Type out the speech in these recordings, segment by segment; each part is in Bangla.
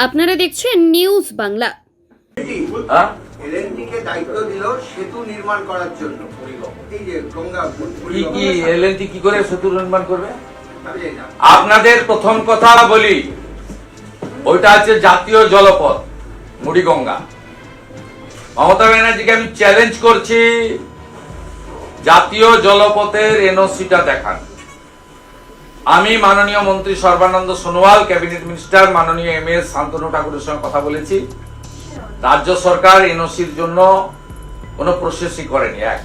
আপনারা দেখছেন নিউজ বাংলা। এলএনটিকে দায়িত্ব দিল সেতু নির্মাণ করার জন্য। এই যে গঙ্গা কি এলএনটি কি করে সেতু নির্মাণ করবে? আপনাদের প্রথম কথা বলি, ওইটা হচ্ছে জাতীয় জলপথ মুড়িগঙ্গা। মমতা ব্যানার্জিকে আমি চ্যালেঞ্জ করছি, জাতীয় জলপথের এনওসিটা দেখান। আমি মাননীয় মন্ত্রী সর্বানন্দ সোনোয়াল, ক্যাবিনেট মিনিস্টার মাননীয় এমএস শান্তনু ঠাকুরের সঙ্গে কথা বলেছি। রাজ্য সরকার এনওসির জন্য কোনো প্রসেসই করেনি। এক,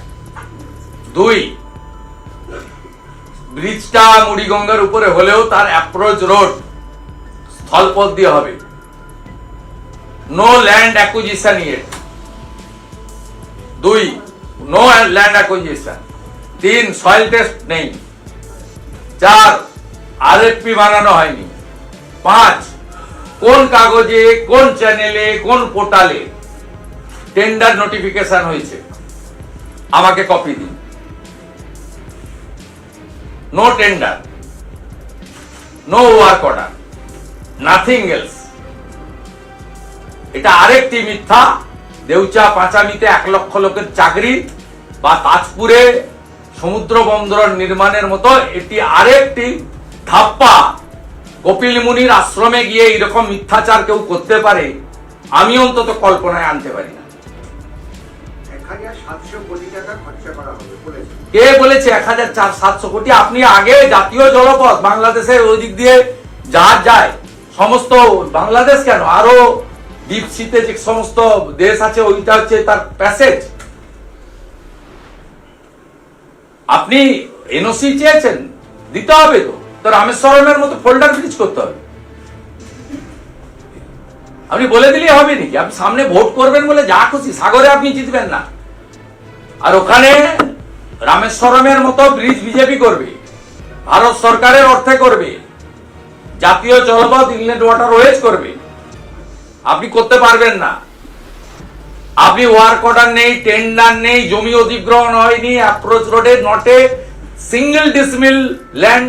দুই, ব্রিজটা মুড়িগঙ্গার উপরে হলেও তার অ্যাপ্রোচ রোড স্থলপথ দিয়ে হবে। No land acquisition yet. দুই, নো ল্যান্ড অ্যাকুইজিশন। তিন, সয়েল টেস্ট নেই। চার, আরএফপি বানানো হয়নি। পাঁচ, কোন কাগজে, কোন চ্যানেলে, কোন পোর্টালে টেন্ডার নোটিফিকেশন হয়েছে আমাকে কপি দিন। No tender, no work order, nothing else. এটা আরেকটি মিথ্যা। দেউচা পাঁচামিতে 1 লক্ষ লোকের চাকরি বা তাজপুরে সমুদ্র বন্দর নির্মাণের মতো এটি আরেকটি ধাপ্পা। কপিল মুনির আশ্রমে গিয়ে এরকম মিথ্যাচার কেউ করতে পারে, আমি অন্তত কল্পনায় আনতে পারি না। 1700 কোটি টাকা খরচা করা হবে বলেছে। কে বলেছে 1700 কোটি? আপনি আগে জাতীয় জলপথ, বাংলাদেশের ওই দিক দিয়ে জাহাজ যায়, সমস্ত বাংলাদেশ কেন আরো ডিপ সিতে যে সমস্ত দেশ আছে ওইটা হচ্ছে তার প্যাসেজ। আপনি এনওসি চেয়েছেন, দিতে হবে তো রামেশ্বরমের মতো ফোল্ডার ব্রিজ করতে হবে। আপনি বলে দিলেই হবে নাকি? আপনি সামনে ভোট করবেন বলে যা খুশি সাগরে আপনি জিতবেন না। আর ওখানে রামেশ্বরমের মতো ব্রিজ বিজেপি করবে, ভারত সরকারের অর্থে করবে, জাতীয় জলপথ ইনল্যান্ড ওয়াটারওয়েজ করবে। আপনি করতে পারবেন না। আপনি ওয়ার্ক অর্ডার নেই, টেন্ডার নেই, জমি অধিগ্রহণ হয়নি, অ্যাপ্রোচ রোডে not a single decimal land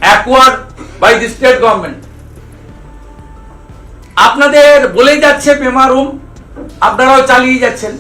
acquired by the state government. আপনাদের বলেই যাচ্ছে পেমারুম, আপনারাও চালিয়ে যাচ্ছেন।